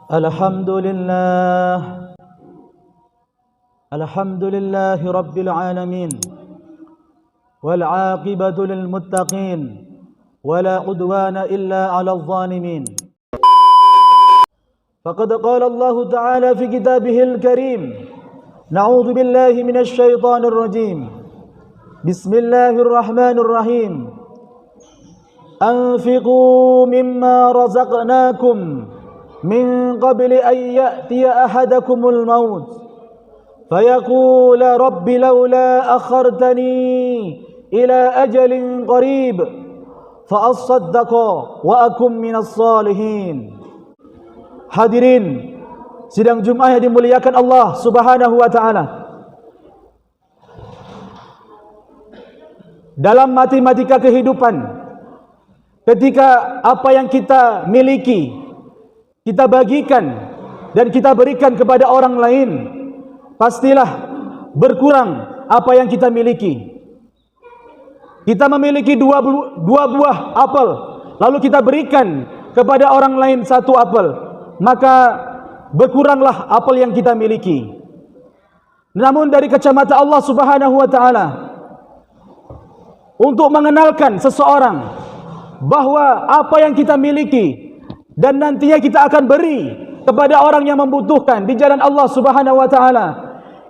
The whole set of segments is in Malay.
Alhamdulillah, Alhamdulillahi Rabbil Alamin, wal aqibatu lil muttaqin, wala udwana illa 'alal zalimin. Faqad qala Allah Ta'ala fi kitabihil karim, na'udzu billahi minasy syaithanir rajim. Bismillahirrahmanirrahim. Anfiqu mimma razaqnakum min qabli an ya'tiya ahadakumul maut fayaqula rabbi laula akhartani ila ajalin qarib fa asaddaqa wa akum minas salihin. Hadirin sidang Jumat yang dimuliakan Allah Subhanahu wa taala. Dalam matematika kehidupan, ketika apa yang kita miliki kita bagikan dan kita berikan kepada orang lain, pastilah berkurang apa yang kita miliki. Kita memiliki dua buah apel, lalu kita berikan kepada orang lain satu apel, maka berkuranglah apel yang kita miliki. Namun dari kacamata Allah Subhanahu wa taala, untuk mengenalkan seseorang bahwa apa yang kita miliki dan nantinya kita akan beri kepada orang yang membutuhkan di jalan Allah Subhanahu wa taala,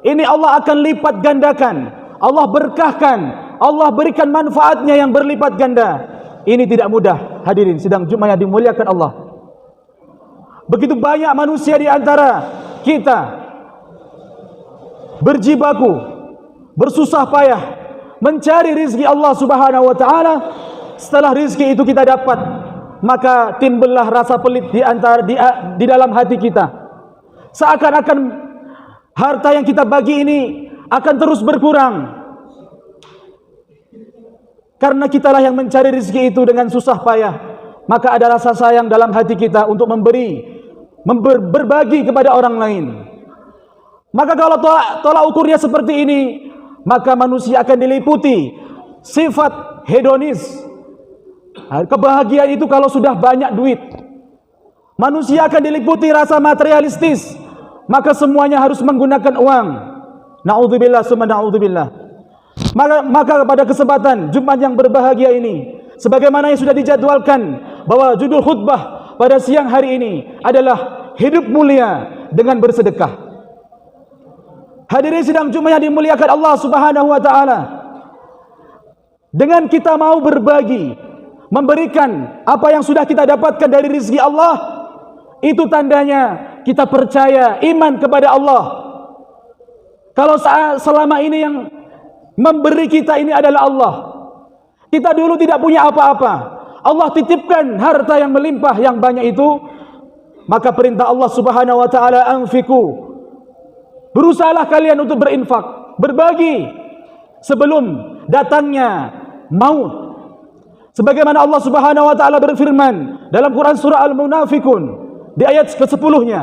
ini Allah akan lipat gandakan, Allah berkahkan, Allah berikan manfaatnya yang berlipat ganda. Ini tidak mudah, hadirin sidang Jumat yang dimuliakan Allah. Begitu banyak manusia di antara kita berjibaku, bersusah payah mencari rizki Allah Subhanahu wa taala. Setelah rizki itu kita dapat, maka timbullah rasa pelit di dalam hati kita. Seakan-akan harta yang kita bagi ini akan terus berkurang, karena kitalah yang mencari rezeki itu dengan susah payah. Maka ada rasa sayang dalam hati kita untuk berbagi kepada orang lain. Maka kalau tolak ukurnya seperti ini, maka manusia akan diliputi sifat hedonis. Kebahagiaan itu kalau sudah banyak duit. Manusia akan diliputi rasa materialistis, maka semuanya harus menggunakan uang. Na'udzubillah summa na'udzubillah. Maka pada kesempatan Jumat yang berbahagia ini, sebagaimana yang sudah dijadwalkan bahwa judul khutbah pada siang hari ini adalah hidup mulia dengan bersedekah. Hadirin sidang Jumat yang dimuliakan Allah Subhanahu wa taala, dengan kita mau berbagi, memberikan apa yang sudah kita dapatkan dari rezeki Allah, itu tandanya kita percaya iman kepada Allah. Kalau selama ini yang memberi kita ini adalah Allah, kita dulu tidak punya apa-apa, Allah titipkan harta yang melimpah yang banyak itu, maka perintah Allah Subhanahu wa taala, anfiqu, berusahalah kalian untuk berinfak, berbagi sebelum datangnya maut. Sebagaimana Allah Subhanahu wa taala berfirman dalam Quran surah Al-Munafiqun di ayat ke-10-nya.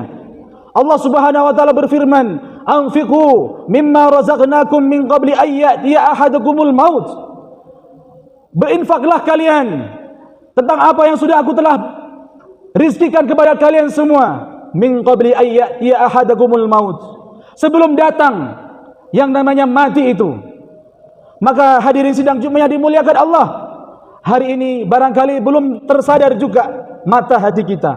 Allah Subhanahu wa taala berfirman, "Anfiqu mimma razaqnakum min qabli an ya'tiya ahadakumul maut." Berinfaklah kalian tentang apa yang sudah aku telah rizkikan kepada kalian semua, min qabli an ya'tiya ahadakumul maut, sebelum datang yang namanya mati itu. Maka hadirin sidang Jumat yang dimuliakan Allah, hari ini barangkali belum tersadar juga mata hati kita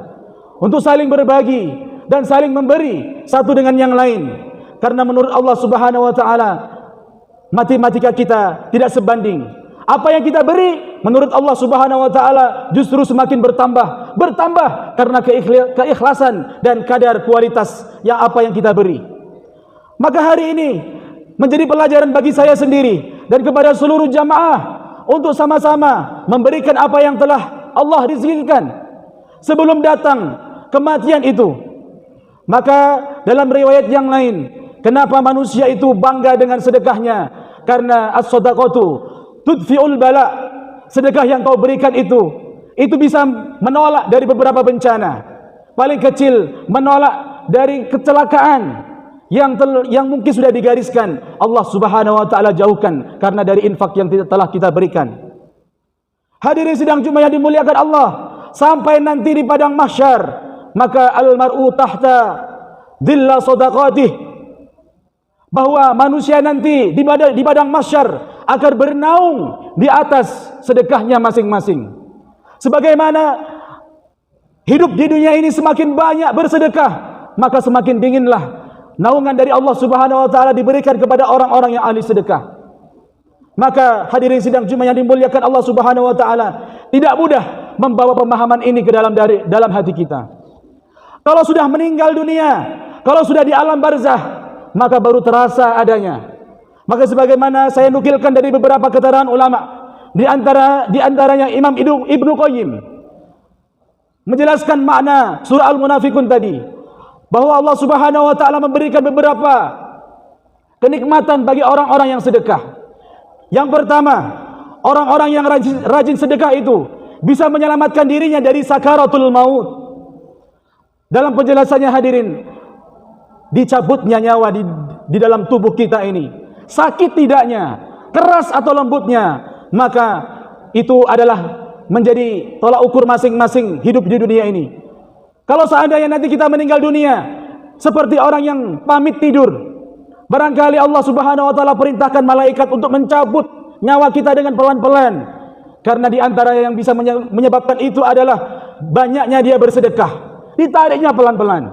untuk saling berbagi dan saling memberi satu dengan yang lain. Karena menurut Allah Subhanahu wa taala, matematika kita tidak sebanding. Apa yang kita beri menurut Allah Subhanahu wa taala justru semakin bertambah karena keikhlasan dan kadar kualitas yang apa yang kita beri. Maka hari ini menjadi pelajaran bagi saya sendiri dan kepada seluruh jamaah untuk sama-sama memberikan apa yang telah Allah rizkikan sebelum datang kematian itu. Maka dalam riwayat yang lain, kenapa manusia itu bangga dengan sedekahnya? Karena as-shadaqatu tudfi'ul bala. Sedekah yang kau berikan itu bisa menolak dari beberapa bencana. Paling kecil menolak dari kecelakaan yang mungkin sudah digariskan, Allah Subhanahu wa taala jauhkan karena dari infak yang telah kita berikan. Hadirin sidang Jumat yang dimuliakan Allah, sampai nanti di padang mahsyar maka al-mar'u tahta dhilla sadaqatih, bahwa manusia nanti di padang mahsyar akan bernaung di atas sedekahnya masing-masing. Sebagaimana hidup di dunia ini semakin banyak bersedekah, maka semakin dinginlah naungan dari Allah Subhanahu wa taala diberikan kepada orang-orang yang ahli sedekah. Maka hadirin sidang Jumat yang dimuliakan Allah Subhanahu wa taala, tidak mudah membawa pemahaman ini ke dalam hati kita. Kalau sudah meninggal dunia, kalau sudah di alam barzah, maka baru terasa adanya. Maka sebagaimana saya nukilkan dari beberapa keterangan ulama, di antaranya Imam Ibnu Qayyim menjelaskan makna surah Al-Munafikun tadi, bahwa Allah Subhanahu wa taala memberikan beberapa kenikmatan bagi orang-orang yang sedekah. Yang pertama, orang-orang yang rajin sedekah itu bisa menyelamatkan dirinya dari sakaratul maut. Dalam penjelasannya hadirin, dicabutnya nyawa di dalam tubuh kita ini, sakit tidaknya, keras atau lembutnya, maka itu adalah menjadi tolak ukur masing-masing hidup di dunia ini. Kalau seandainya nanti kita meninggal dunia seperti orang yang pamit tidur, barangkali Allah Subhanahu wa taala perintahkan malaikat untuk mencabut nyawa kita dengan pelan-pelan. Karena di antara yang bisa menyebabkan itu adalah banyaknya dia bersedekah. Ditariknya pelan-pelan.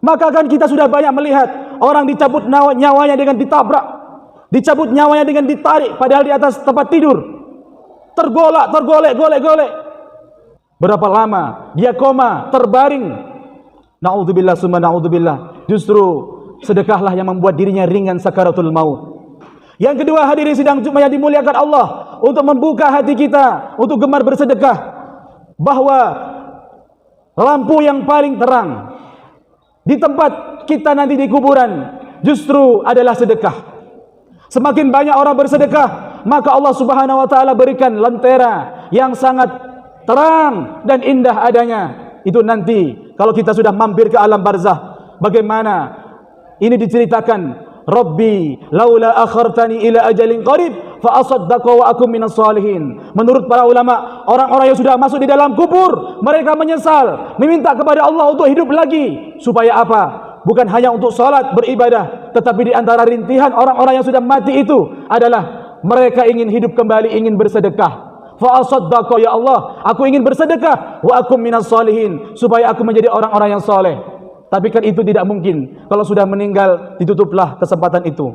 Maka kan kita sudah banyak melihat orang dicabut nyawanya dengan ditabrak, dicabut nyawanya dengan ditarik padahal di atas tempat tidur. Tergolek. Berapa lama dia koma, terbaring. Na'udzubillah summa na'udzubillah. Justru sedekahlah yang membuat dirinya ringan sakaratul maut. Yang kedua, hadirin sidang Jumat yang dimuliakan Allah, untuk membuka hati kita untuk gemar bersedekah, bahwa lampu yang paling terang di tempat kita nanti di kuburan justru adalah sedekah. Semakin banyak orang bersedekah, maka Allah Subhanahu wa taala berikan lentera yang sangat terang dan indah adanya. Itu nanti kalau kita sudah mampir ke alam barzah, bagaimana ini diceritakan, Rabbi laula akhartani ila ajalin qarib fa asaddaqa wa akum minas salihin. Menurut para ulama, orang-orang yang sudah masuk di dalam kubur, mereka menyesal, meminta kepada Allah untuk hidup lagi. Supaya apa? Bukan hanya untuk salat, beribadah, tetapi di antara rintihan orang-orang yang sudah mati itu adalah mereka ingin hidup kembali, ingin bersedekah. Fa asaddaqa, ya Allah, aku ingin bersedekah, wa akum minas salihin, supaya aku menjadi orang-orang yang saleh. Tapi kan itu tidak mungkin. Kalau sudah meninggal, ditutuplah kesempatan itu.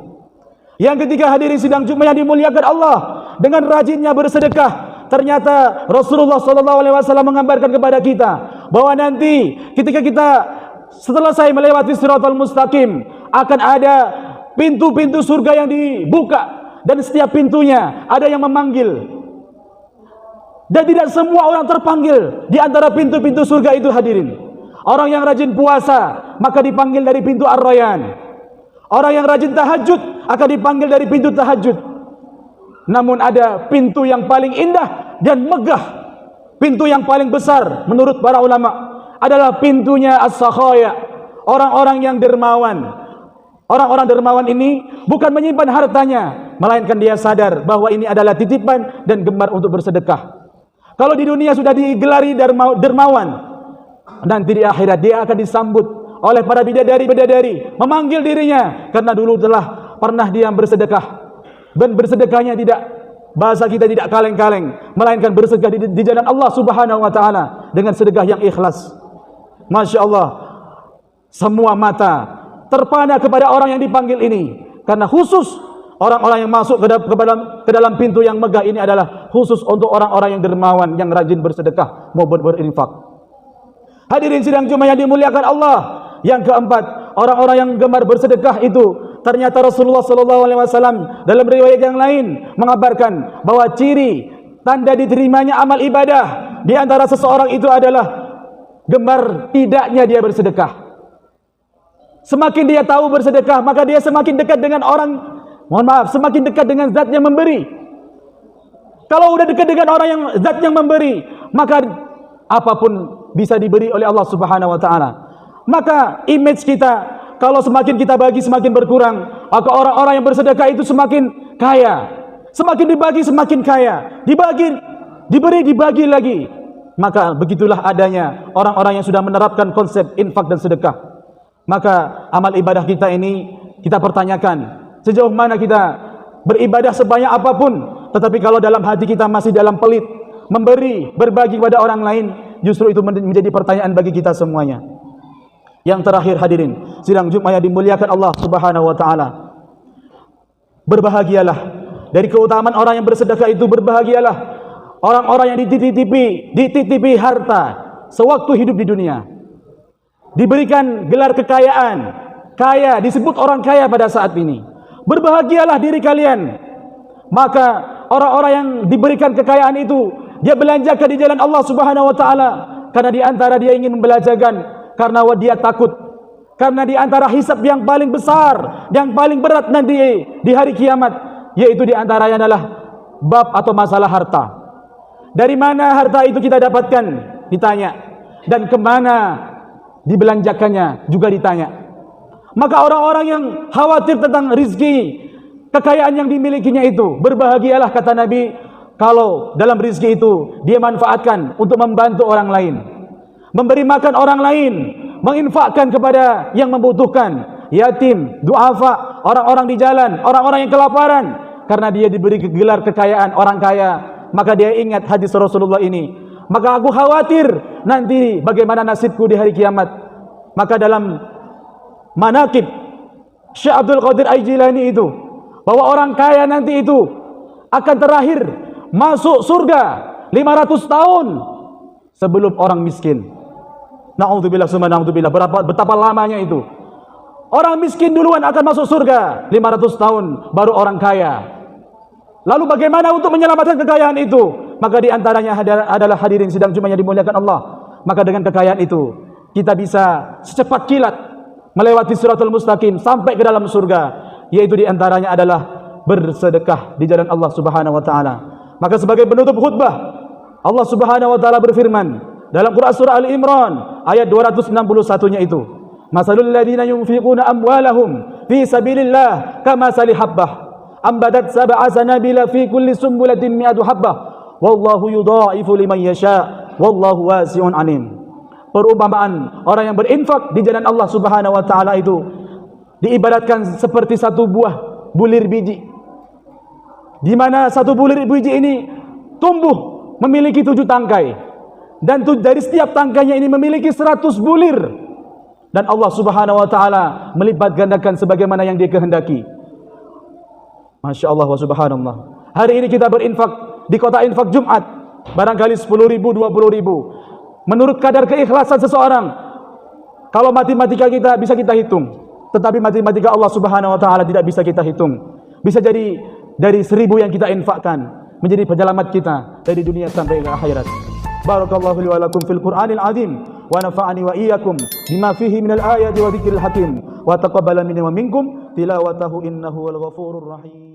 Yang ketiga, hadirin sidang Jumat yang dimuliakan Allah, dengan rajinnya bersedekah, ternyata Rasulullah SAW mengabarkan kepada kita bahwa nanti ketika kita selesai melewati Shiratal Mustaqim, akan ada pintu-pintu surga yang dibuka, dan setiap pintunya ada yang memanggil. Dan tidak semua orang terpanggil di antara pintu-pintu surga itu, hadirin. Orang yang rajin puasa maka dipanggil dari pintu Ar-Rayyan. Orang yang rajin tahajud akan dipanggil dari pintu tahajud. Namun ada pintu yang paling indah dan megah, pintu yang paling besar menurut para ulama adalah pintunya as-sakhaya, orang-orang yang dermawan. Orang-orang dermawan ini bukan menyimpan hartanya, melainkan dia sadar bahwa ini adalah titipan dan gemar untuk bersedekah. Kalau di dunia sudah digelari dermawan, nanti di akhirat dia akan disambut oleh para bidadari-bidadari, memanggil dirinya karena dulu telah pernah dia bersedekah. Dan bersedekahnya tidak, bahasa kita tidak kaleng-kaleng, melainkan bersedekah di jalan Allah Subhanahu wa taala dengan sedekah yang ikhlas. Masya Allah, semua mata terpana kepada orang yang dipanggil ini, karena khusus orang-orang yang masuk ke dalam pintu yang megah ini adalah khusus untuk orang-orang yang dermawan, yang rajin bersedekah maupun berinfak. Hadirin sidang Jumat yang dimuliakan Allah. Yang keempat, orang-orang yang gemar bersedekah itu ternyata Rasulullah SAW dalam riwayat yang lain mengabarkan bahwa ciri tanda diterimanya amal ibadah di antara seseorang itu adalah gemar tidaknya dia bersedekah. Semakin dia tahu bersedekah, maka dia semakin dekat dengan semakin dekat dengan zat yang memberi. Kalau udah dekat dengan orang yang zat yang memberi, maka apapun bisa diberi oleh Allah Subhanahu wa taala. Maka image kita, kalau semakin kita bagi semakin berkurang, maka orang-orang yang bersedekah itu semakin kaya. Semakin dibagi semakin kaya. Dibagi, diberi, dibagi lagi. maka begitulah adanya orang-orang yang sudah menerapkan konsep infak dan sedekah. Maka amal ibadah kita ini kita pertanyakan, sejauh mana kita beribadah sebanyak apapun, tetapi kalau dalam hati kita masih dalam pelit, memberi, berbagi kepada orang lain, justru itu menjadi pertanyaan bagi kita semuanya. Yang terakhir hadirin, sidang Jumat yang dimuliakan Allah Subhanahu wa taala. Berbahagialah dari keutamaan orang yang bersedekah itu, berbahagialah orang-orang yang dititipi harta sewaktu hidup di dunia. Diberikan gelar kekayaan, kaya, disebut orang kaya pada saat ini. Berbahagialah diri kalian. Maka orang-orang yang diberikan kekayaan itu, dia belanjakan di jalan Allah Subhanahu wa taala, karena di antara dia ingin membelanjakan karena dia takut, karena di antara hisab yang paling besar, yang paling berat nanti di hari kiamat, yaitu di antaranya adalah bab atau masalah harta. Dari mana harta itu kita dapatkan? Ditanya. Dan kemana dibelanjakannya? Juga ditanya. Maka orang-orang yang khawatir tentang rizki, kekayaan yang dimilikinya itu, berbahagialah kata Nabi, kalau dalam rizki itu dia manfaatkan untuk membantu orang lain, memberi makan orang lain, menginfakkan kepada yang membutuhkan, yatim, duafa, orang-orang di jalan, orang-orang yang kelaparan. Karena dia diberi gelar kekayaan orang kaya, maka dia ingat hadis Rasulullah ini. Maka aku khawatir nanti bagaimana nasibku di hari kiamat. Maka dalam manaqib Syekh Abdul Qadir Al-Jilani itu, bahwa orang kaya nanti itu akan terakhir masuk surga 500 tahun sebelum orang miskin. Na'udzubillah summa na'udzubillah. Betapa lamanya itu. Orang miskin duluan akan masuk surga 500 tahun baru orang kaya. Lalu bagaimana untuk menyelamatkan kekayaan itu? Maka di antaranya adalah hadirin sidang Jumat yang dimuliakan Allah. Maka dengan kekayaan itu kita bisa secepat kilat melewati siratal mustaqim sampai ke dalam surga, yaitu di antaranya adalah bersedekah di jalan Allah Subhanahu wa taala. Maka sebagai penutup khutbah, Allah Subhanahu wa taala berfirman dalam Quran surah Al-Imran ayat 261-nya itu, masalul ladzina yunfiquna amwalahum fi sabilillah kamathali habbah ambadat sab'a sanabila fi kulli sumbulatin mi'atu habbah wallahu yudha'ifu liman yasha wallahu wasi'un alim. Perumpamaan orang yang berinfak di jalan Allah Subhanahu wa taala itu diibaratkan seperti satu buah bulir biji, di mana satu bulir biji ini tumbuh memiliki 7 tangkai, dan dari setiap tangkainya ini memiliki 100 bulir, dan Allah Subhanahu wa taala melipat gandakan sebagaimana yang Dia kehendaki. Masya Allah wa subhanallah. Hari ini kita berinfak di kota infak Jumat, barangkali 10.000, 20.000. Menurut kadar keikhlasan seseorang, kalau matematika kita bisa kita hitung, tetapi matematika Allah Subhanahu wa taala tidak bisa kita hitung. Bisa jadi dari 1.000 yang kita infakkan menjadi penyelamat kita dari dunia sampai ke akhirat. Barakallahu li wa lakum fil Qur'anil azim wa nafa'ani wa iyyakum bima fihi minal ayati wa dzikril hakim wa taqabbala minni wa minkum tilawatahu innahu wal ghafurur rahim.